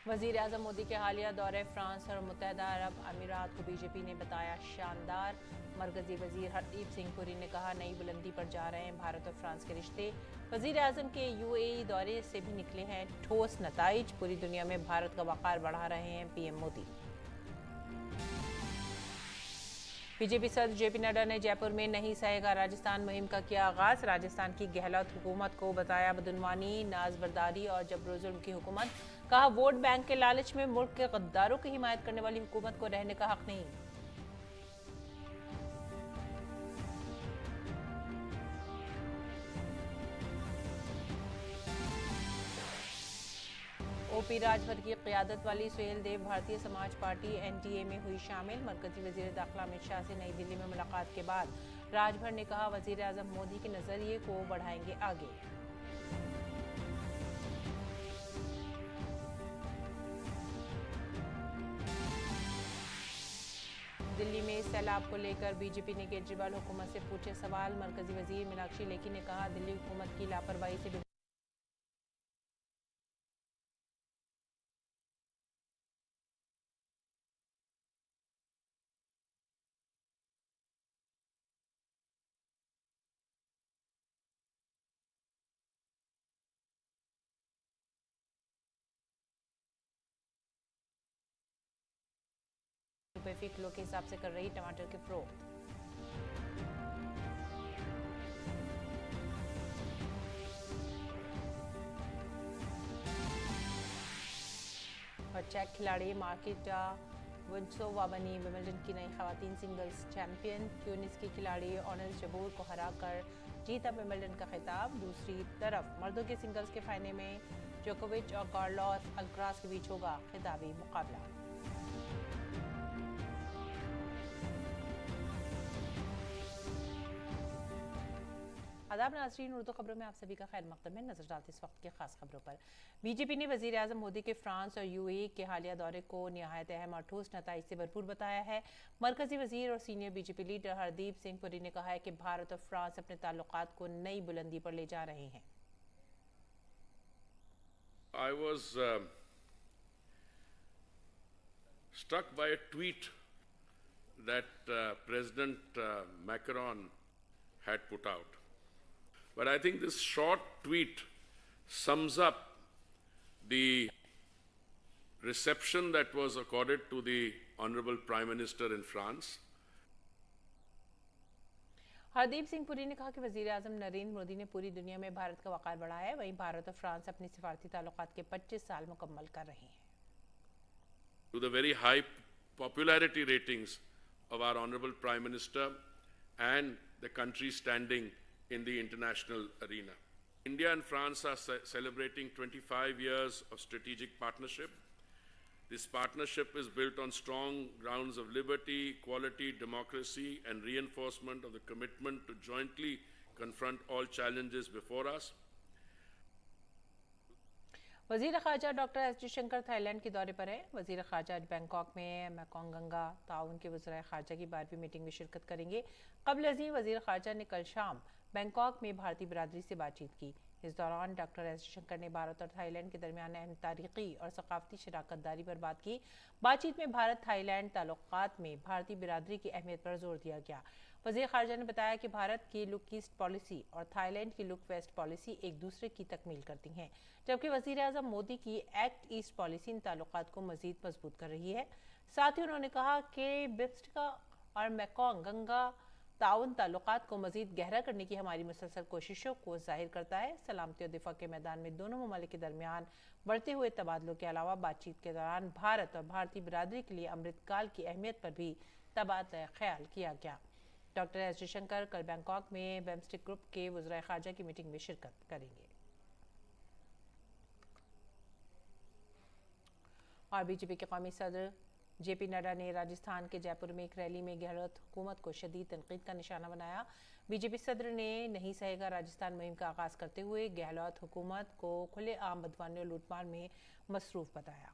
वजीर आजम मोदी के हालिया दौरे फ्रांस और मुत्तहदा अरब अमीरात को बीजेपी ने बताया शानदार। मरकजी वजीर हरदीप सिंह पुरी ने कहा नई बुलंदी पर जा रहे हैं भारत और फ्रांस के रिश्ते। वजीर आजम के यूएई दौरे से भी निकले हैं ठोस नताइज। पूरी दुनिया में भारत का वक़ार बढ़ा रहे हैं पीएम मोदी। बीजेपी सदर जेपी नड्डा ने जयपुर में नहीं सहेगा राजस्थान मुहिम का किया आगाज। राजस्थान की गहलोत हुकूमत को बताया बदुनवानी, नाजबरदारी और जबरोजुल्म की हुकूमत। कहा वोट बैंक के लालच में मुल्क के गद्दारों की हिमायत करने वाली हुकूमत को रहने का हक नहीं। ओपी राजभर की क़यादत वाली सुहेल देव भारतीय समाज पार्टी एनडीए में हुई शामिल। मरकजी वजीर दाखिला अमित शाह से नई दिल्ली में मुलाकात के बाद राजभर ने कहा वजीर आजम मोदी के नजरिए को बढ़ाएंगे आगे। दिल्ली में सैलाब को लेकर बीजेपी ने केजरीवाल हुकूमत से पूछे सवाल। मरकजी वजीर मीनाक्षी लेखी ने कहा दिल्ली हुकूमत की लापरवाही से रुपये किलो के हिसाब से कर रही टमाटर के फरोख्त। और चेक खिलाड़ी मार्केटा वुड्सोवा बनी विंबलडन की नई खवातीन सिंगल्स चैंपियन। ट्यूनिस की खिलाड़ी ऑनस जबूर को हराकर जीता विंबलडन का खिताब। दूसरी तरफ मर्दों के सिंगल्स के फाइनल में जोकोविच और कार्लोस अल्कराज के बीच होगा खिताबी मुकाबला। आदाब नाज़रीन, उर्दू खबरों में आप सभी का खैर मकदम है। नजर डालते इस वक्त की खास खबरों पर। बीजेपी ने वजीर आजम मोदी के फ्रांस और यूएई के हालिया दौरे को निहायत अहम और ठोस नताइज से भरपूर बताया है। मरकजी वजीर और senior BJP leader Hardeep Singh Puri ने कहा है कि भारत और फ्रांस अपने ताल्लुकात को नई बुलंदी पर ले जा रहे हैं। I was struck by a tweet that President Macron had put out. But I think this short tweet sums up the reception that was accorded to the Honorable Prime Minister in France. Hardeep Singh Puri ने कहा कि वजीर आजम नरेंद्र मोदी ने पूरी दुनिया में भारत का वक़ार बढ़ाया है। वहीं भारत और फ्रांस अपने सिफारती ताल्लुकात के 25 साल मुकम्मल कर रहे हैं। To the very high popularity ratings of our Honorable Prime Minister and the country standing in the international arena. India and France are celebrating 25 years of strategic partnership. This partnership is built on strong grounds of liberty, equality, democracy, and reinforcement of the commitment to jointly confront all challenges before us. वजीर ख़ारजा doctor S Jaishankar Thailand के दौरे पर है। वजीर ख़ारजा आज Bangkok में Mekong Ganga ताउन के वज़राए ख़ारजा की 12वीं मीटिंग में शिरकत करेंगे। क़ब्ल अज़ीं वजीर ख़ारजा ने कल शाम बैंकॉक में भारतीय बिरादरी से बातचीत की। इस दौरान डॉक्टर एस जयशंकर ने भारत और थाईलैंड के दरमियान अहम तारीख़ी और सकाफ़ती शराकत दारी पर बात की। बातचीत में भारत थाईलैंड ताल्लुकात में भारतीय बिरादरी की अहमियत पर जोर दिया गया। वज़ीर ख़ारजा ने बताया कि भारत की लुक ईस्ट पॉलिसी और थाईलैंड की लुक वेस्ट पॉलिसी एक दूसरे की तकमील करती हैं, जबकि वज़ीर आज़म मोदी की एक्ट ईस्ट पॉलिसी इन ताल्लुकात को मज़ीद मजबूत कर रही है। साथ ही उन्होंने कहा कि बिम्स्टेक और मैकोंग गंगा ताउन ताल्लुकात को मज़ीद गहरा करने की हमारी मुसलसल कोशिशों को जाहिर करता है। सलामती और दिफा के मैदान में दोनों ममालिक के दरमियान बढ़ते हुए तबादलों के अलावा बातचीत के दौरान भारत और भारतीय बिरादरी के लिए अमृतकाल की अहमियत पर भी तबादला ख्याल किया गया। डॉक्टर एस जयशंकर कल बैंकॉक में बिम्स्टेक ग्रुप के वज़राए ख़ारजा की मीटिंग में शिरकत करेंगे। और बीजेपी के कौमी सदर जेपी नड्डा ने राजस्थान के जयपुर में एक रैली में गहलोत हुकूमत को शदीद तनकीद का निशाना बनाया। बीजेपी सदर ने नहीं सहेगा राजस्थान मुहिम का आगाज करते हुए गहलोत हुकूमत को खुलेआम बदवानी और लूटमार में मसरूफ बताया।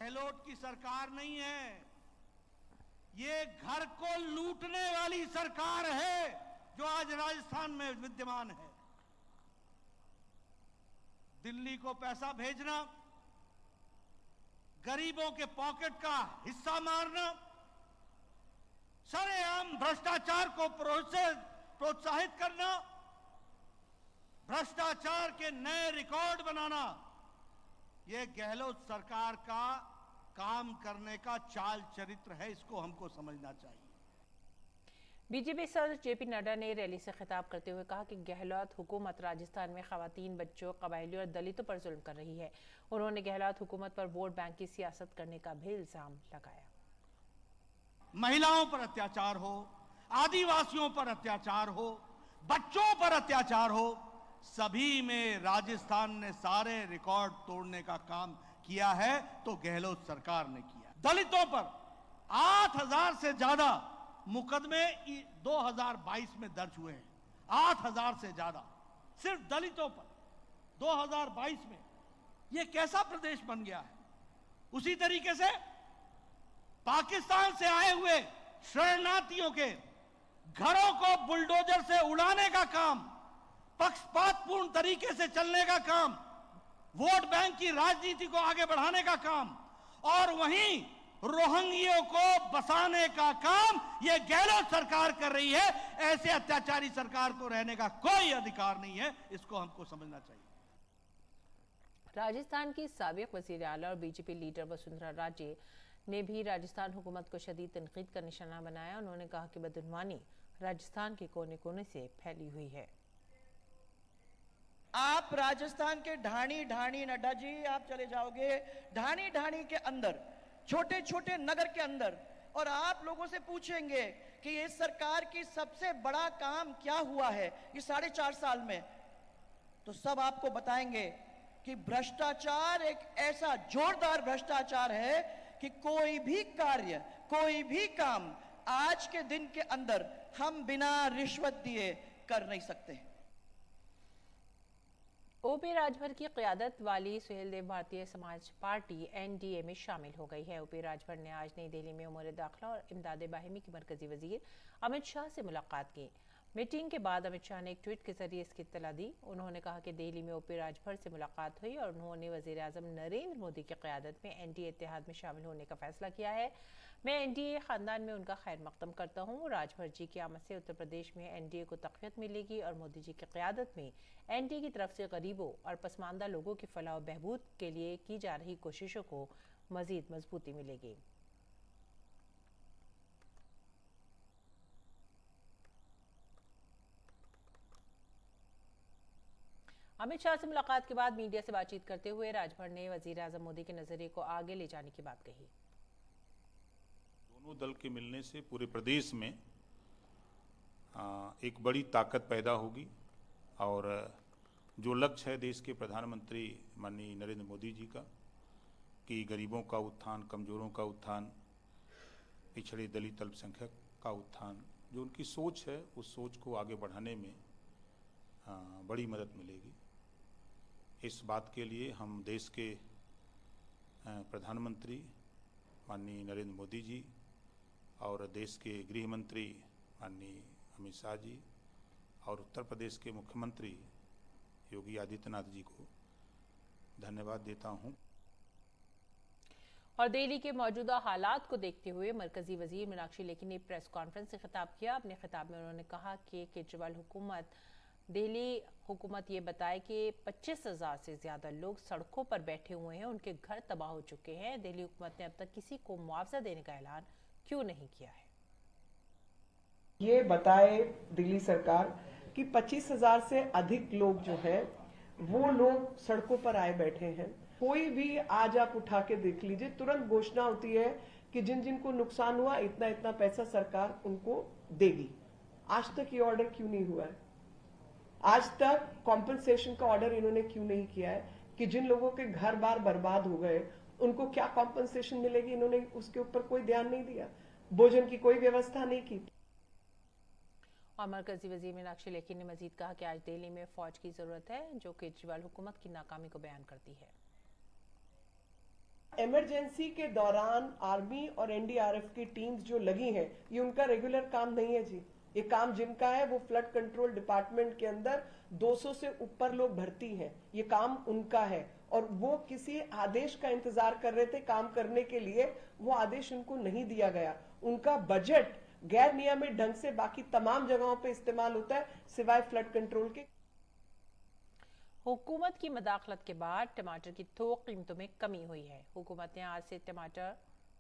गहलोत की सरकार नहीं है, ये घर को लूटने वाली सरकार है जो आज राजस्थान में विद्यमान है। दिल्ली को पैसा भेजना, गरीबों के पॉकेट का हिस्सा मारना, सरेआम भ्रष्टाचार को प्रोत्साहित करना, भ्रष्टाचार के नए रिकॉर्ड बनाना, यह गहलोत सरकार का काम करने का चाल चरित्र है। इसको हमको समझना चाहिए। बीजेपी सदस्य जेपी नड्डा ने रैली से खिताब करते हुए कहा कि गहलोत हुकूमत राजस्थान में खवातीन, बच्चों, कबायली और दलितों पर जुल्म कर रही है। उन्होंने गहलोत हुकूमत पर वोट बैंक की सियासत करने का भी इल्जाम लगाया। महिलाओं पर अत्याचार हो, आदिवासियों पर अत्याचार हो, बच्चों पर अत्याचार हो, सभी में राजस्थान ने सारे रिकॉर्ड तोड़ने का काम किया है तो गहलोत सरकार ने किया। दलितों पर 8000 से ज्यादा मुकदमे 2022 में दर्ज हुए हैं। 8000 से ज्यादा सिर्फ दलितों पर 2022 में। यह कैसा प्रदेश बन गया है? उसी तरीके से पाकिस्तान से आए हुए शरणार्थियों के घरों को बुलडोजर से उड़ाने का काम, पक्षपातपूर्ण तरीके से चलने का काम, वोट बैंक की राजनीति को आगे बढ़ाने का काम, और वहीं रोहिंग्यों को बसाने का काम यह गहलोत सरकार कर रही है। ऐसे अत्याचारी सरकार को रहने का कोई अधिकार नहीं है। इसको हमको समझना चाहिए। राजस्थान की साबिक वजीर आला और बीजेपी लीडर वसुंधरा राजे ने भी राजस्थान हुकूमत को शदीद तनकीद का निशाना बनाया। उन्होंने कहा कि बदनवानी राजस्थान के कोने कोने से फैली हुई है। आप राजस्थान के ढाणी नड्डा जी, आप चले जाओगे ढाणी के अंदर, छोटे छोटे नगर के अंदर, और आप लोगों से पूछेंगे कि इस सरकार की सबसे बड़ा काम क्या हुआ है ये 4.5 साल में, तो सब आपको बताएंगे कि भ्रष्टाचार एक ऐसा जोरदार भ्रष्टाचार है कि कोई भी कार्य, कोई भी काम आज के दिन के अंदर हम बिना रिश्वत दिए कर नहीं सकते। ओपी राजभर की क़यादत वाली सुहेलदेव भारतीय समाज पार्टी एनडीए में शामिल हो गई है। ओपी राजभर ने आज नई दिल्ली में उमूर दाखिला और इमदाद बाहिमी की मरकजी वजीर अमित शाह से मुलाकात की। मीटिंग के बाद अमित शाह ने एक ट्वीट के जरिए इसकी इत्तला दी। उन्होंने कहा कि दिल्ली में ओपी राजभर से मुलाकात हुई और उन्होंने वज़ीर आज़म नरेंद्र मोदी की क़यादत में एनडीए इत्तेहाद में शामिल होने का फैसला किया है। मैं एनडीए ख़ानदान में उनका खैर मक़दम करता हूँ। राजभर जी की आमद से उत्तर प्रदेश में एनडीए को तक़वियत मिलेगी और मोदी जी की क़यादत में एनडीए की तरफ से गरीबों और पसमानदा लोगों की फलाह और बहबूद के लिए की जा रही कोशिशों को मज़ीद मजबूती मिलेगी। अमित शाह से मुलाकात के बाद मीडिया से बातचीत करते हुए राजभर ने वज़ीर आज़म मोदी के नज़रिए को आगे ले जाने की बात कही। दोनों दल के मिलने से पूरे प्रदेश में एक बड़ी ताकत पैदा होगी और जो लक्ष्य है देश के प्रधानमंत्री माननीय नरेंद्र मोदी जी का कि गरीबों का उत्थान, कमज़ोरों का उत्थान, पिछड़े दलित अल्पसंख्यक का उत्थान, जो उनकी सोच है उस सोच को आगे बढ़ाने में बड़ी मदद मिलेगी। इस बात के लिए हम देश के प्रधानमंत्री माननीय नरेंद्र मोदी जी और देश के गृह मंत्री माननीय अमित शाह जी और उत्तर प्रदेश के मुख्यमंत्री योगी आदित्यनाथ जी को धन्यवाद देता हूं। और दिल्ली के मौजूदा हालात को देखते हुए मरकजी वजीर मीनाक्षी लेखी ने प्रेस कॉन्फ्रेंस से खिताब किया। अपने खिताब में उन्होंने कहा कि केजरीवाल हुकूमत दिल्ली हुकूमत ये बताए कि 25,000 से ज़्यादा लोग सड़कों पर बैठे हुए हैं, उनके घर तबाह हो चुके हैं। दिल्ली हुकूमत ने अब तक किसी को मुआवजा देने का ऐलान क्यों नहीं किया है? ये बताए दिल्ली सरकार कि 25,000 से अधिक लोग जो है वो लोग सड़कों पर आए बैठे हैं। कोई भी आज आप उठा के देख लीजिए, तुरंत घोषणा होती है कि जिन जिन को नुकसान हुआ इतना इतना पैसा सरकार उनको देगी। आज तक ये ऑर्डर क्यों नहीं हुआ है? आज तक कॉम्पनसेशन का ऑर्डर इन्होंने क्यों नहीं किया है कि जिन लोगों के घर बार बर्बाद हो गए उनको क्या कॉम्पनसेशन मिलेगी? इन्होंने उसके ऊपर कोई ध्यान नहीं दिया, भोजन की कोई व्यवस्था नहीं की। और मरकजी वजीर मीनाक्षी लेखी ने मजीद कहा कि आज दिल्ली में फौज की जरूरत है जो केजरीवाल हुकूमत की नाकामी को बयान करती है। इमरजेंसी के दौरान आर्मी और एनडीआरएफ की टीम्स जो लगी हैं, ये उनका रेगुलर काम नहीं है जी। ये काम जिनका है वो फ्लड कंट्रोल डिपार्टमेंट के अंदर 200 से ऊपर लोग भर्ती हैं, ये काम उनका है और वो किसी आदेश का इंतजार कर रहे थे काम करने के लिए, वो आदेश उनको नहीं दिया गया। उनका बजट गैर नियमित ढंग से बाकी तमाम जगहों पे इस्तेमाल होता है सिवाय फ्लड कंट्रोल के। हुकूमत की मदाखलत के बाद टमाटर की थोक कीमतों में कमी हुई है। हुकूमत ने आज से टमाटर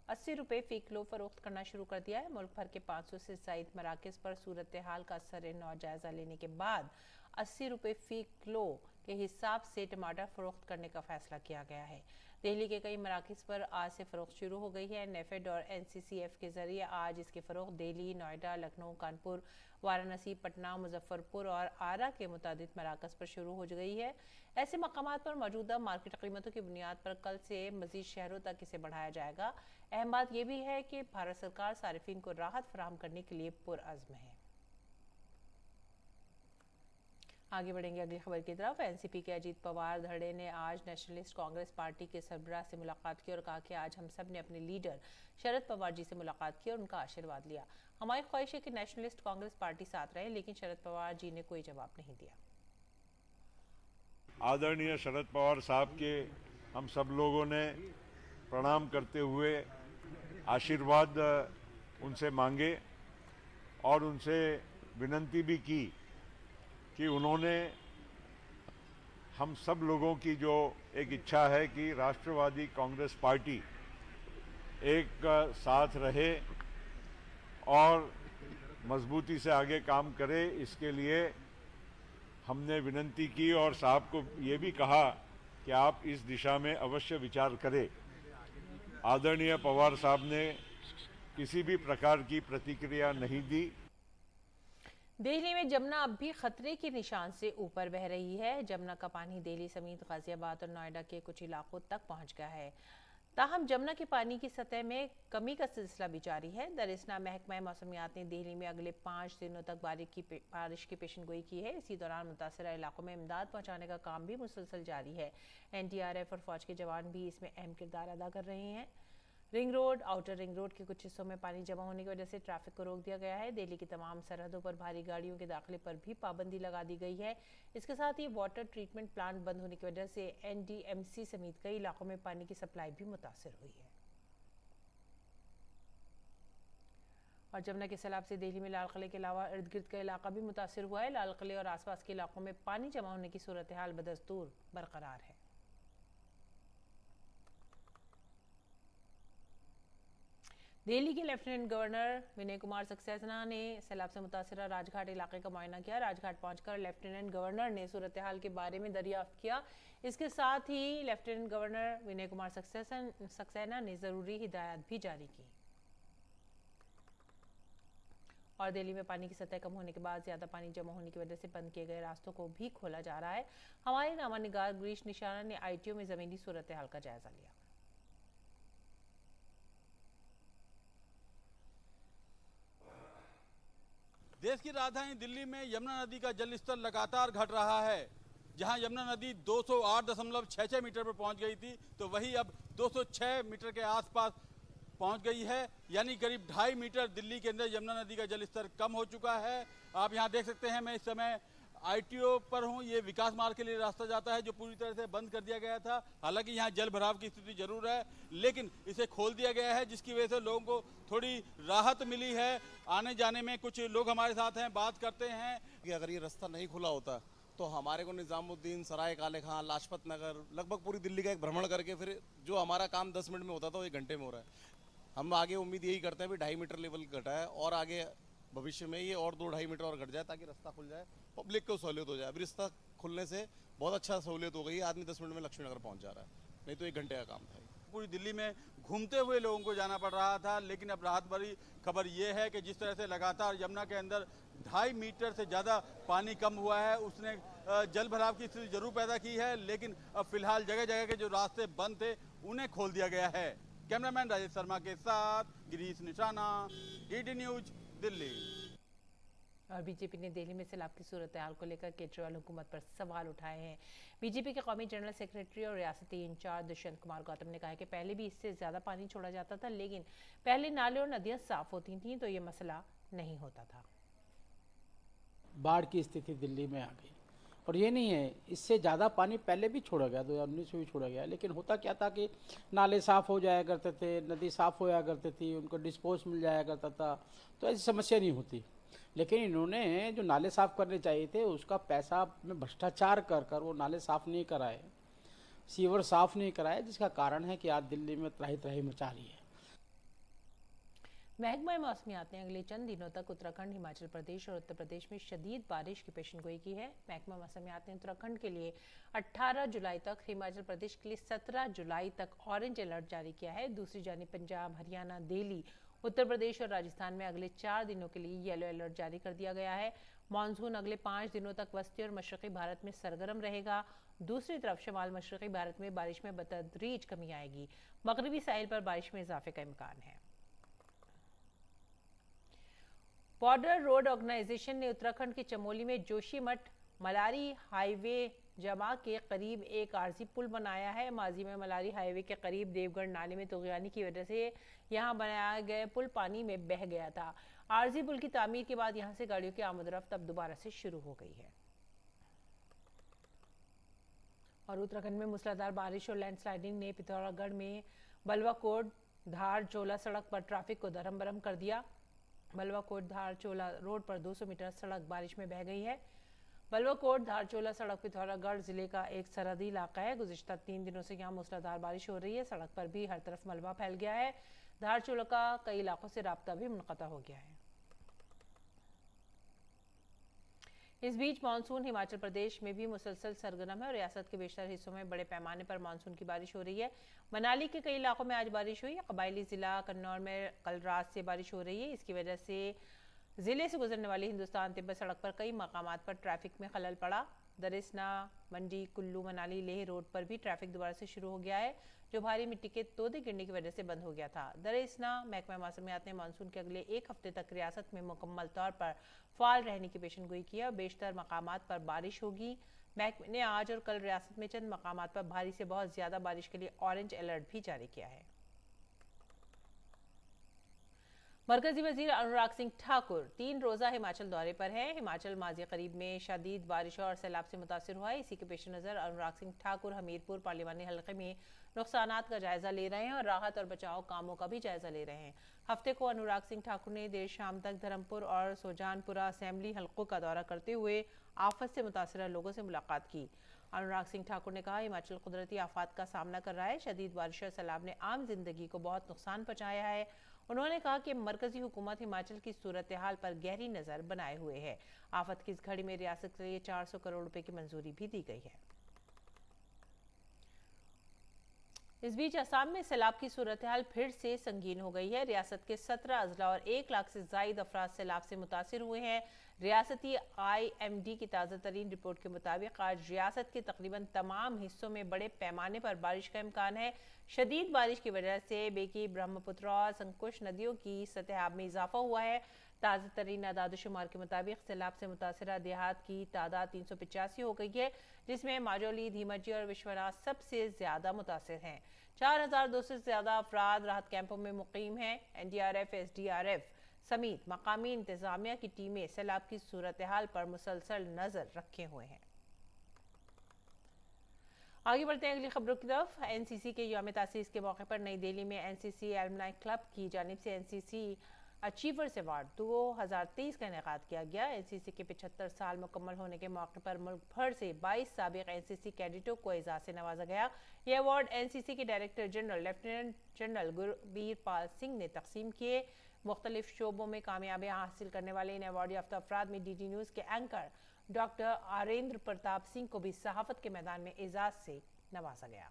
80 रुपये फी किलो फरोख्त करना शुरू कर दिया है। मुल्क भर के 500 से ज़ायद मराकज़ पर सूरत हाल का असर-ए-नौ जायज़ा लेने के बाद 80 रुपये फी किलो के हिसाब से टमाटर फरोख्त करने का फैसला किया गया है। दिल्ली के कई मराकज़ पर आज से फ़रोख्त शुरू हो गई है। नेफेड और NCCF के ज़रिए आज इसकी फ़रोख्त दिल्ली, नोएडा, लखनऊ, कानपुर, वाराणसी, पटना, मुजफ्फरपुर और आरा के मुतादिद मराकज़ पर शुरू हो गई है। ऐसे मकामात पर मौजूदा मार्केट कीमतों की बुनियाद पर कल से मज़ीद शहरों तक इसे बढ़ाया जाएगा। अहम बात यह भी है कि भारत सरकार सारिफीन को राहत फराहम करने के लिए पुरअज़्म है। आगे बढ़ेंगे अगली खबर की तरफ। एनसीपी के अजीत पवार धड़े ने आज नेशनलिस्ट कांग्रेस पार्टी के सरबराह से मुलाकात की और कहा कि आज हम सब ने अपने लीडर शरद पवार जी से मुलाकात की और उनका आशीर्वाद लिया। हमारी ख्वाहिश है कि नेशनलिस्ट कांग्रेस पार्टी साथ रहे, लेकिन शरद पवार जी ने कोई जवाब नहीं दिया। आदरणीय शरद पवार साहब के हम सब लोगों ने प्रणाम करते हुए आशीर्वाद उनसे मांगे और उनसे विनती भी की कि उन्होंने हम सब लोगों की जो एक इच्छा है कि राष्ट्रवादी कांग्रेस पार्टी एक साथ रहे और मजबूती से आगे काम करे, इसके लिए हमने विनती की और साहब को ये भी कहा कि आप इस दिशा में अवश्य विचार करें। आदरणीय पवार साहब ने किसी भी प्रकार की प्रतिक्रिया नहीं दी। दिल्ली में जमुना अब भी खतरे के निशान से ऊपर बह रही है। जमुना का पानी दिल्ली समेत गाजियाबाद और नोएडा के कुछ इलाकों तक पहुंच गया है। ताहम जमुना के पानी की सतह में कमी का सिलसिला भी जारी है। दरिस्ना महकमा मौसमियात ने दिल्ली में अगले 5 दिनों तक बारिश की पेशनगोई की है। इसी दौरान मुतासरा इलाकों में इमदाद पहुंचाने का काम भी मुसलसल जारी है। NDRF और फौज के जवान भी इसमें अहम किरदार अदा कर रहे हैं। Ring road, outer ring road के कुछ हिस्सों में पानी जमा होने की वजह से ट्रैफिक को रोक दिया गया है। दिल्ली की तमाम सरहदों पर भारी गाड़ियों के दाखिले पर भी पाबंदी लगा दी गई है। इसके साथ ही वाटर ट्रीटमेंट प्लांट बंद होने की वजह से NDMC समेत कई इलाकों में पानी की सप्लाई भी मुतासर हुई है। और जमुना के सैलाब से दिल्ली में लाल किले के अलावा इर्द गिर्द का इलाका भी मुतासर हुआ है। लाल किले और आसपास के इलाकों में पानी जमा होने की सूरत हाल बदस्तूर बरकरार है। दिल्ली के लेफ्टिनेंट गवर्नर विनय कुमार सक्सेना ने सैलाब से मुतासरा राजघाट इलाके का मुआयना किया। राजघाट पहुंचकर लेफ्टिनेंट गवर्नर ने सूरत हाल के बारे में दरियाफ्त किया। इसके साथ ही लेफ्टिनेंट गवर्नर विनय कुमार सक्सेना ने जरूरी हिदायत भी जारी की। और दिल्ली में पानी की सतह कम होने के बाद ज्यादा पानी जमा होने की वजह से बंद किए गए रास्तों को भी खोला जा रहा है। हमारे नामा निगार गिरीश निशाना ने ITO में जमीनी सूरत हाल का जायजा लिया। देश की राजधानी दिल्ली में यमुना नदी का जल स्तर लगातार घट रहा है। जहां यमुना नदी 208.66 मीटर पर पहुंच गई थी, तो वही अब 206 मीटर के आसपास पहुंच गई है। यानी करीब 2.5 मीटर दिल्ली के अंदर यमुना नदी का जल स्तर कम हो चुका है। आप यहां देख सकते हैं, मैं इस समय ITO पर हूं। ये विकास मार्ग के लिए रास्ता जाता है जो पूरी तरह से बंद कर दिया गया था। हालांकि यहाँ जल भराव की स्थिति जरूर है, लेकिन इसे खोल दिया गया है, जिसकी वजह से लोगों को थोड़ी राहत मिली है आने जाने में। कुछ लोग हमारे साथ हैं, बात करते हैं कि अगर ये रास्ता नहीं खुला होता तो हमारे को निजामुद्दीन, सराय काले खां, लाजपत नगर, लगभग पूरी दिल्ली का एक भ्रमण करके फिर जो हमारा काम 10 मिनट में होता था वो 1 घंटे में हो रहा है। हम आगे उम्मीद यही करते हैं भी 2.5 मीटर लेवल घटा है और आगे भविष्य में ये और 2-2.5 मीटर और घट जाए ताकि रास्ता खुल जाए, पब्लिक को सहूलियत हो जाए। अभी रास्ता खुलने से बहुत अच्छा सहूलियत हो गई है। आदमी 10 मिनट में लक्ष्मी नगर पहुंच जा रहा है, नहीं तो 1 घंटे का काम था। पूरी दिल्ली में घूमते हुए लोगों को जाना पड़ रहा था, लेकिन अब राहत भरी खबर ये है कि जिस तरह से लगातार यमुना के अंदर 2.5 मीटर से ज़्यादा पानी कम हुआ है, उसने जल भराव की स्थिति जरूर पैदा की है, लेकिन अब फिलहाल जगह जगह के जो रास्ते बंद थे उन्हें खोल दिया गया है। कैमरामैन राजेश शर्मा के साथ गिरीश निशाना, DD न्यूज, दिल्ली। और बीजेपी ने दिल्ली में सैलाब की सूरत हाल को लेकर केजरीवाल हुकूमत पर सवाल उठाए हैं। बीजेपी के कौमी जनरल सेक्रेटरी और रियासती इंचार्ज दुष्यंत कुमार गौतम ने कहा है कि पहले भी इससे ज़्यादा पानी छोड़ा जाता था, लेकिन पहले नाले और नदियां साफ होती थीं तो ये मसला नहीं होता था। बाढ़ की स्थिति दिल्ली में आ गई। और ये नहीं है, इससे ज़्यादा पानी पहले भी छोड़ा गया, 2019 में भी छोड़ा गया, लेकिन होता क्या था कि नाले साफ़ हो जाया करते थे, नदी साफ़ हो जाया करती थी, उनको डिस्पोज मिल जाया करता था, तो ऐसी समस्या नहीं होती। लेकिन इन्होंने जो नाले साफ़ करने चाहिए थे उसका पैसा में भ्रष्टाचार कर कर वो नाले साफ़ नहीं कराए, सीवर साफ़ नहीं कराए, जिसका कारण है कि आज दिल्ली में त्राही त्राही मचा रही है। महकमा मौसमियात ने अगले चंद दिनों तक उत्तराखंड, हिमाचल प्रदेश और उत्तर प्रदेश में शदीद बारिश की पेशेनगोई की है। महकमा मौसमियात ने उत्तराखंड के लिए 18 जुलाई तक, हिमाचल प्रदेश के लिए 17 जुलाई तक ऑरेंज अलर्ट जारी किया है। दूसरी जानिब पंजाब, हरियाणा, दिल्ली, उत्तर प्रदेश और राजस्थान में अगले 4 दिनों के लिए येलो अलर्ट जारी कर दिया गया है। मानसून अगले 5 दिनों तक वस्ती और मशरक़ी भारत में सरगर्म रहेगा। दूसरी तरफ शमाल मशरक़ी भारत में बारिश में बतदरीज कमी आएगी। मगरबी साहिल पर बारिश में इजाफे का इम्कान है। बॉर्डर रोड ऑर्गेनाइजेशन ने उत्तराखंड के चमोली में जोशीमठ मलारी हाईवे जमा के करीब एक आरजी पुल बनाया है। माजी में मलारी हाईवे के करीब देवगढ़ नाले में तुगयानी की वजह से यहां बनाया गया पुल पानी में बह गया था। आरजी पुल की तामीर के बाद यहां से गाड़ियों की आमदरफ्त अब दोबारा से शुरू हो गई है। और उत्तराखंड में मूसलाधार बारिश और लैंडस्लाइडिंग ने पिथौरागढ़ में बलवाकोट धार चोला सड़क पर ट्रैफिक को दरम बरम कर दिया। बलवाकोट धारचोला रोड पर 200 मीटर सड़क बारिश में बह गई है। बलवाकोट धारचोला सड़क पिथौरागढ़ जिले का एक सरहदी इलाका है। गुज़िश्ता 3 दिनों से यहाँ मूसलाधार बारिश हो रही है। सड़क पर भी हर तरफ मलबा फैल गया है। धारचोला का कई इलाकों से राब्ता भी मुनक़ता हो गया है। इस बीच मानसून हिमाचल प्रदेश में भी मुसलसल सरगर्म है और रियासत के बेशतर हिस्सों में बड़े पैमाने पर मानसून की बारिश हो रही है। मनाली के कई इलाकों में आज बारिश हुई है। कबायली जिला कन्नौर में कल रात से बारिश हो रही है। इसकी वजह से जिले से गुजरने वाली हिंदुस्तान तिब्बत सड़क पर कई मकामात पर ट्रैफिक में खलल पड़ा। दरिसना मंडी कुल्लू मनाली लेह रोड पर भी ट्रैफिक दोबारा से शुरू हो गया है, जो भारी मिट्टी के तोदे गिरने की वजह से बंद हो गया था। दरिसना महकमा मौसमियात ने मानसून के अगले एक हफ्ते तक रियासत में मुकम्मल तौर पर फाल रहने की पेशनगोई की है और बेशतर मकामात पर बारिश होगी। महकमे ने आज और कल रियासत में चंद मकामात पर भारी से बहुत ज्यादा बारिश के लिए ऑरेंज अलर्ट भी जारी किया है। मरकजी वजीर अनुराग सिंह ठाकुर 3 रोजा हिमाचल दौरे पर है। हिमाचल माजी करीब में शदीद बारिश और सैलाब से मुतासिर हुआ है। इसी के पेश नज़र अनुराग सिंह ठाकुर हमीरपुर पार्लिमानी हल्के में नुकसानात का जायजा ले रहे हैं और राहत और बचाव कामों का भी जायजा ले रहे हैं। हफ्ते को अनुराग सिंह ठाकुर ने देर शाम तक धर्मपुर और सोजानपुरा असेंबली हल्कों का दौरा करते हुए आफत से मुतासर लोगों से मुलाकात की। अनुराग सिंह ठाकुर ने कहा, हिमाचल कुदरती आफात का सामना कर रहा है। शदीद बारिश और सैलाब ने आम जिंदगी को बहुत नुकसान पहुंचाया है। उन्होंने कहा कि मरकजी हुकूमत हिमाचल की सूरत हाल पर गहरी नजर बनाए हुए है। आफत की इस घड़ी में रियासत के लिए 400 करोड़ रुपए की मंजूरी भी दी गई है। इस बीच असम में सैलाब की सूरत हाल फिर से संगीन हो गई है। रियासत के 17 अजला और 1 लाख से जायद अफराद सैलाब से मुतासिर हुए हैं। रियासती IMD की ताज़ा तरीन रिपोर्ट के मुताबिक आज रियासत के तकरीबन तमाम हिस्सों में बड़े पैमाने पर बारिश का इम्कान है। शदीद बारिश की वजह से बेकी, ब्रह्मपुत्र और संकुश नदियों की सतह में इजाफा हुआ है। ताज़ा तरीन आदादशुमार के मुताबिक सैलाब से मुतासरा देहात की तादाद 385 हो गई है, जिसमें माजौली, धीमजी और विश्वनाथ सबसे ज्यादा मुतासर हैं। 4200 से ज्यादा अफराद राहत कैंपों में मुकीम हैं। NDRF, SDRF समेत मकामी इंतजामिया की टीमें सैलाब की सूरत हाल पर मुसलसल नजर रखे हुए हैं। आगे बढ़ते हैं अगली खबरों की तरफ। NCC के यौम तासीस के मौके पर नई दिल्ली में NCC एलुमनाई क्लब की जानिब से NCC अचीवर्स अवार्ड 2023 का इनेकाद किया गया। NCC के 75 साल मुकम्मल होने के मौके पर मुल्क भर से 22 साबिक NCC कैडेटों को एजाज से नवाजा गया। ये अवार्ड NCC के director general lieutenant general Gurbir Pal Singh ने तकसीम किए। मुख्तलिफ शोबों में कामयाबियां हासिल करने वाले इन अवार्ड याफ्ता अफराद में DD न्यूज़ के एंकर डॉक्टर आरेंद्र प्रताप सिंह को भी सहाफत के मैदान में एजाज से नवाजा गया।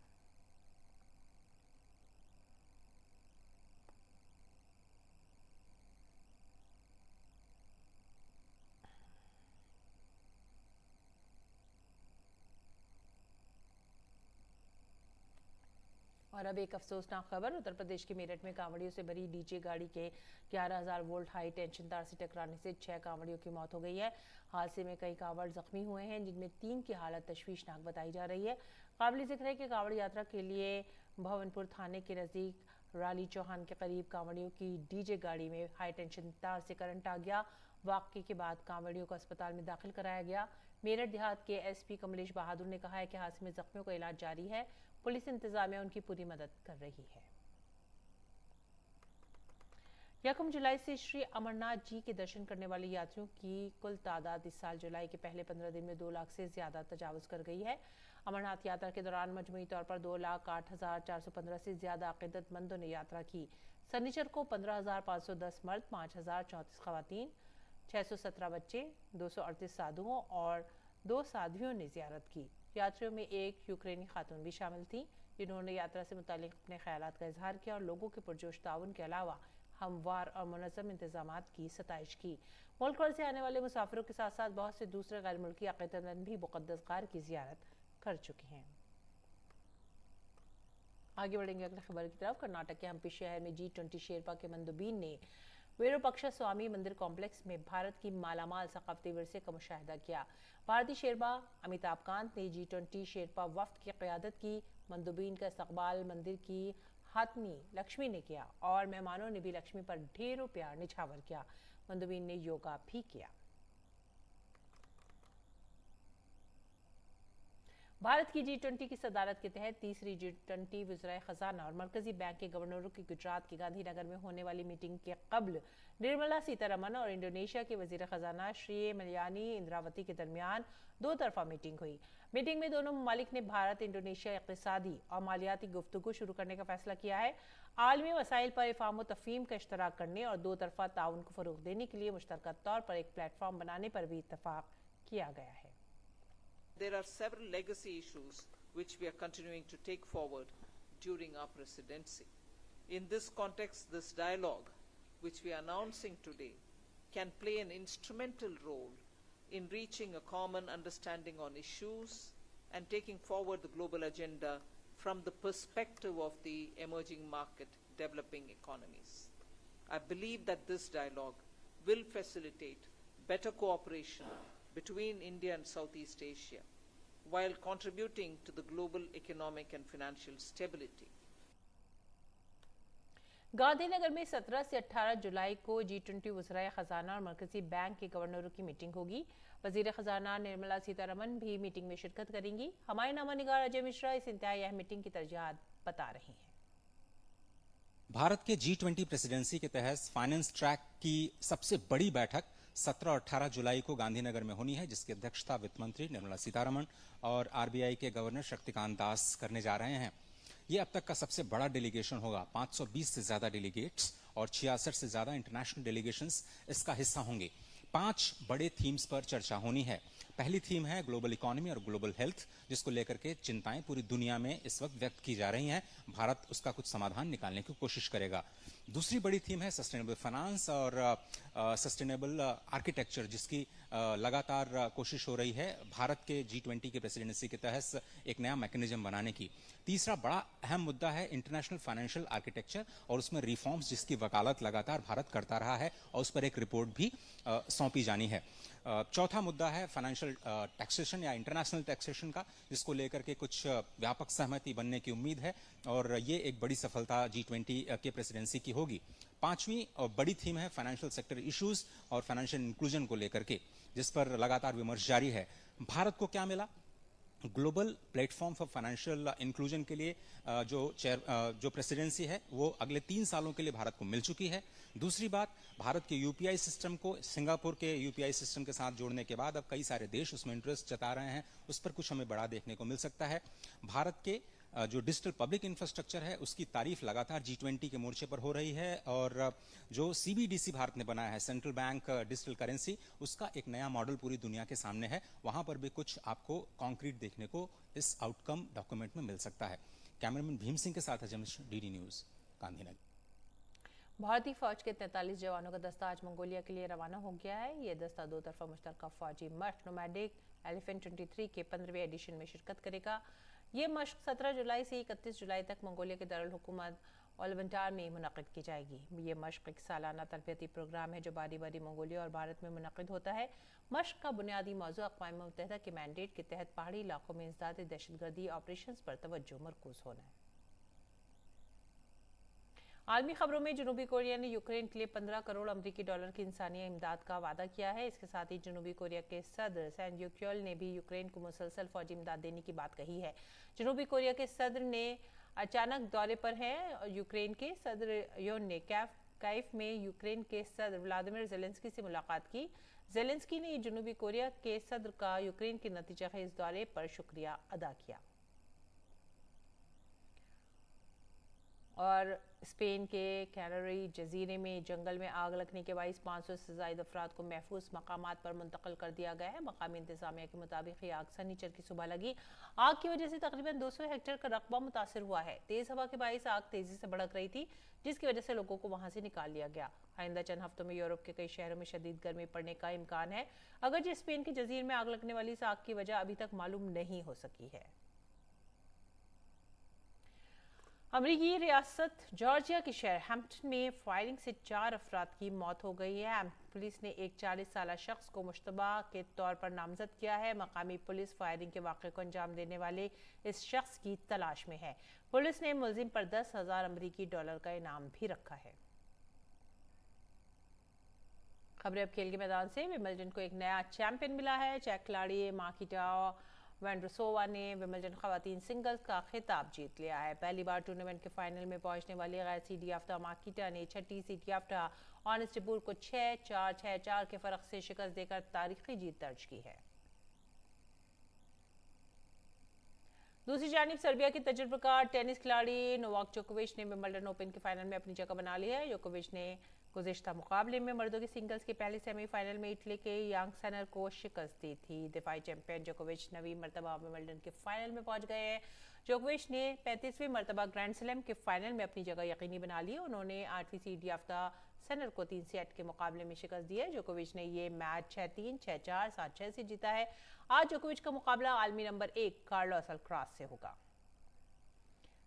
और अब एक अफसोसनाक खबर। उत्तर प्रदेश के मेरठ में कांवड़ियों से भरी डीजे गाड़ी के 11,000 वोल्ट हाई टेंशन तार से टकराने से 6 कांवड़ियों की मौत हो गई है। हादसे में कई कांवड़ जख्मी हुए हैं, जिनमें 3 की हालत तशवीशनाक बताई जा रही है। काबिल जिक्र है कि कांवड़ यात्रा के लिए भवनपुर थाने के नज़दीक राली चौहान के करीब कांवड़ियों की डीजे गाड़ी में हाई टेंशन तार से करंट आ गया। वाकये के बाद कांवड़ियों को अस्पताल में दाखिल कराया गया। मेरठ देहात के एसपी कमलेश बहादुर ने कहा है कि हादसे में जख्मियों का इलाज जारी है। पुलिस इंतजामिया उनकी पूरी मदद कर रही है। 1 जुलाई से श्री अमरनाथ जी के दर्शन करने वाले यात्रियों की कुल तादाद इस साल जुलाई के पहले 15 दिन में 2 लाख से ज्यादा तजावुज कर गई है। अमरनाथ यात्रा के दौरान मजमूई तौर पर 2,08,415 से ज्यादा अकीदतमंदों ने यात्रा की। शनिचर को 15,510 मर्द, 5,034 खवातीन, 617 बच्चे, 238 साधुओं और 2 साध्वियों ने जियारत की। यात्रियों में एक यूक्रेनी खातून भी शामिल थी, जिन्होंने यात्रा से मुतालिक अपने ख्यालात का इजहार किया और लोगों के पुरजोश ताउन के अलावा हमवार और मुनज़्ज़म इंतजामात की सताइश की। मुल्क भर से आने वाले मुसाफिरों के साथ साथ बहुत से दूसरे गैर मुल्की अक़ीदतमंद भी मुक़द्दस गार की ज़ियारत कर चुके हैं। आगे बढ़ेंगे अगली खबर की तरफ। कर्नाटक के हम्पी शहर में G20 शेरपा के मंदुबीन ने विरूपाक्षा स्वामी मंदिर कॉम्प्लेक्स में भारत की मालामाल सकाफती विरसे का मुशाहिदा किया। भारतीय शेरपा अमिताभ कांत ने G20 शेरपा वफ्द की क़यादत की। मंदुबीन का इस्तकबाल मंदिर की हातमी लक्ष्मी ने किया और मेहमानों ने भी लक्ष्मी पर ढेरों प्यार निछावर किया। मंदुबीन ने योगा भी किया। भारत की G20 की सदारत के तहत तीसरी G20 वज़ीर ख़ज़ाना और मरकजी बैंक के गवर्नरों की गुजरात के गांधीनगर में होने वाली मीटिंग के कबल निर्मला सीतारमन और इंडोनेशिया के वज़ीर ख़ज़ाना श्री मलियानी इंद्रावती के दरमियान 2 तरफा मीटिंग हुई। मीटिंग में दोनों ममालिक ने भारत इंडोनेशिया इक़्तिसादी और मालियाती गुफ्तगू शुरू करने का फैसला किया है। आलमी वसाइल पर इफ़ाम व तफ़हीम का इश्तराक करने और 2 तरफा ताउन को फ़रोग़ देने के लिए मुश्तरका तौर पर एक प्लेटफॉर्म बनाने पर भी इत्तफ़ाक़ किया गया है। There are several legacy issues which we are continuing to take forward during our presidency. In this context, this dialogue, which we are announcing today, can play an instrumental role in reaching a common understanding on issues and taking forward the global agenda from the perspective of the emerging market developing economies. I believe that this dialogue will facilitate better cooperation between India and Southeast Asia, while contributing to the global economic and financial stability. Gandhinagar में 17 से 18 जुलाई को G20 वज़ीर ख़ज़ाना और मरकजी bank के गवर्नरों की meeting होगी। वज़ीर ख़ज़ाना निर्मला सीतारमन भी मीटिंग में शिरकत करेंगी। हमारे नामा निगार अजय मिश्रा इस इंतहाई अहम मीटिंग की तरजीहात बता रही हैं। भारत के G20 प्रेसिडेंसी के तहत फाइनेंस ट्रैक की सबसे बड़ी बैठक 17 और 18 जुलाई को गांधीनगर में होनी है, जिसकी अध्यक्षता वित्त मंत्री निर्मला सीतारमन और RBI के गवर्नर शक्तिकांत दास करने जा रहे हैं। ये अब तक का सबसे बड़ा डेलीगेशन होगा। 520 से ज्यादा डेलीगेट्स और 66 से ज्यादा इंटरनेशनल डेलीगेशंस इसका हिस्सा होंगे। 5 बड़े थीम्स पर चर्चा होनी है। पहली थीम है ग्लोबल इकोनॉमी और ग्लोबल हेल्थ, जिसको लेकर के चिंताएं पूरी दुनिया में इस वक्त व्यक्त की जा रही हैं। भारत उसका कुछ समाधान निकालने की कोशिश करेगा। दूसरी बड़ी थीम है सस्टेनेबल फाइनेंस और सस्टेनेबल आर्किटेक्चर, जिसकी लगातार कोशिश हो रही है भारत के G20 के प्रेसिडेंसी के तहत एक नया मैकेनिज्म बनाने की। तीसरा बड़ा अहम मुद्दा है इंटरनेशनल फाइनेंशियल आर्किटेक्चर और उसमें रिफॉर्म्स, जिसकी वकालत लगातार भारत करता रहा है और उस पर एक रिपोर्ट भी सौंपी जानी है। चौथा मुद्दा है फाइनेंशियल टैक्सेशन या इंटरनेशनल टैक्सेशन का, जिसको लेकर के कुछ व्यापक सहमति बनने की उम्मीद है और ये एक बड़ी सफलता G20 के प्रेसिडेंसी की होगी। पांचवी और बड़ी थीम है फाइनेंशियल सेक्टर इश्यूज और फाइनेंशियल इंक्लूजन को लेकर के, जिस पर लगातार विमर्श जारी है। भारत को क्या मिला? Global platform for financial inclusion के लिए जो प्रेसिडेंसी है वो अगले 3 सालों के लिए भारत को मिल चुकी है। दूसरी बात, भारत के यूपीआई सिस्टम को सिंगापुर के यूपीआई सिस्टम के साथ जोड़ने के बाद अब कई सारे देश उसमें इंटरेस्ट जता रहे हैं, उस पर कुछ हमें बड़ा देखने को मिल सकता है। भारत के जो डिजिटल पब्लिक इंफ्रास्ट्रक्चर है उसकी तारीफ लगातार G20 के मोर्चे पर हो रही है और जो CBDC भारत ने बनाया है, सेंट्रल बैंक डिजिटल करेंसी, उसका एक नया मॉडल पूरी दुनिया के सामने है। वहां पर भी कुछ आपको कॉन्क्रीट देखने को इस आउटकम डॉक्यूमेंट में मिल सकता है। कैमरामैन भीम सिंह के साथ अजय मिश्रा, DD न्यूज, गांधीनगर। भारतीय फौज के 43 जवानों का दस्ता आज मंगोलिया के लिए रवाना हो गया है। ये दस्ता 2 तरफा मुश्तरका फौजी मश्क नोमैडिक एलिफेंट 23 के 15वें एडिशन में शिरकत करेगा। ये मश्क 17 जुलाई से 31 जुलाई तक मंगोलिया के दारुल हुकूमत ओल्बंटार में मुनक़िद की जाएगी। ये मश्क एक सालाना तरबियती प्रोग्राम है जो बारी बारी मंगोलिया और भारत में मुनक़िद होता है। मश्क का बुनियादी मौजू अक़वाम मुत्तहिदा के मैंडेट के तहत पहाड़ी इलाकों में इंसदाद दहशतगर्दी ऑपरेशंस पर तवज्जो मरकूज होना है। आलमी खबरों में जनूबी कोरिया ने यूक्रेन के लिए 15 करोड़ अमेरिकी डॉलर की इंसानी इमदाद का वादा किया है। इसके साथ ही जनूबी कोरिया के सदर सैन यूक्योल ने भी यूक्रेन को मुसलसल फौजी इमदाद देने की बात कही है। जनूबी कोरिया के सदर ने अचानक दौरे पर हैं। यूक्रेन के सदर योन ने काइफ में यूक्रेन के सदर व्लादिमीर जेलेंस्की से मुलाकात की। जेलेंस्की ने जनूबी कोरिया के सदर का यूक्रेन के नतीजाखेज दौरे पर शुक्रिया अदा किया। और स्पेन के कैनरी जजीरे में जंगल में आग लगने के बाइस 500 से ज़ायद अफराद को महफूज मकामात पर मुंतकिल कर दिया गया है। मकामी इंतजामिया के मुताबिक ये आग शनिचर की सुबह लगी। आग की वजह से तकरीबन 200 हेक्टेयर का रकबा मुतासर हुआ है। तेज हवा के बाइस आग तेजी से भड़क रही थी, जिसकी वजह से लोगों को वहां से निकाल लिया गया। आइंदा चंद हफ्तों में यूरोप के कई शहरों में शदीद गर्मी पड़ने का इम्कान है। अगर स्पेन के जजीर में आग लगने वाली इस आग की वजह अभी तक मालूम नहीं हो सकी है। अमरीकी रियासत जॉर्जिया के शहर हैम्पटन में फायरिंग से 4 अफराद की मौत हो गई है। पुलिस ने एक 40 साल शख्स को मुश्तबा के तौर पर नामजद किया है। मकामी पुलिस फायरिंग के वाक़े को अंजाम देने वाले इस शख्स की तलाश में है। पुलिस ने मुलजिम पर 10,000 अमरीकी डॉलर का इनाम भी रखा है। खबरें अब खेल के मैदान से। विंबलडन को एक नया चैंपियन मिला है। चेक खिलाड़ी मार्किटा वेंड्रोसोवा ने विंबलडन खवातीन सिंगल्स का खिताब जीत लिया है। पहली बार टूर्नामेंट के फाइनल में पहुंचने वाली गैर सीडी याफ्ता मार्किटा ने 6ठी सीडी याफ्ता ऑनेस्टेबुल को 6-4, 6-4 के फर्क से शिकस्त देकर तारीखी जीत दर्ज की है। दूसरी जानिब सर्बिया के तजुर्बेकार टेनिस खिलाड़ी नोवाक जोकोविच ने विंबलडन ओपन के फाइनल में अपनी जगह बना ली है। जोकोविच ने गुज़िश्ता मुकाबले में मर्दों के सिंगल्स के पहले सेमीफाइनल में इटली के यांग सनर को शिकस्त दी थी। दिफाई चैंपियन जोकोविच 9वीं मरतबा विंबलडन के फाइनल में पहुंच गए हैं। जोकोविच ने 35वीं मरतबा ग्रैंड स्लैम के फाइनल में अपनी जगह यकीनी बना ली। उन्होंने 8वीं सीड याफ्ता सनर को 3 सेट के मुकाबले में शिकस्त दी है। जोकोविच ने ये मैच 6-3, 6-4, 7-6 से जीता है। आज जोकोविच का मुकाबला आलमी नंबर 1 कार्लोस अल्कराज से होगा।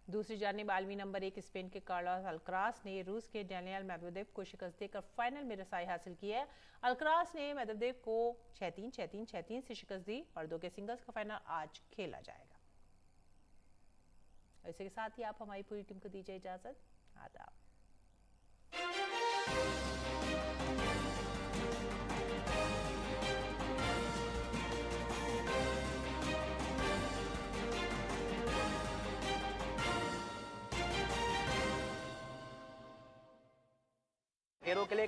दूसरी जानिब आलमी नंबर 1 स्पेन के कार्लोस अल्कराज ने रूस के डेनियल मेदवेदेव को शिकस्त देकर फाइनल में रसाई हासिल की है। अल्कराज ने मेदवेदेव को 6-3, 6-3, 6-3 से शिकस्त दी। मर्दों के सिंगल्स का फाइनल आज खेला जाएगा। इसी के साथ ही आप हमारी पूरी टीम को दीजिए इजाजत। आदाब। खेलों के लिए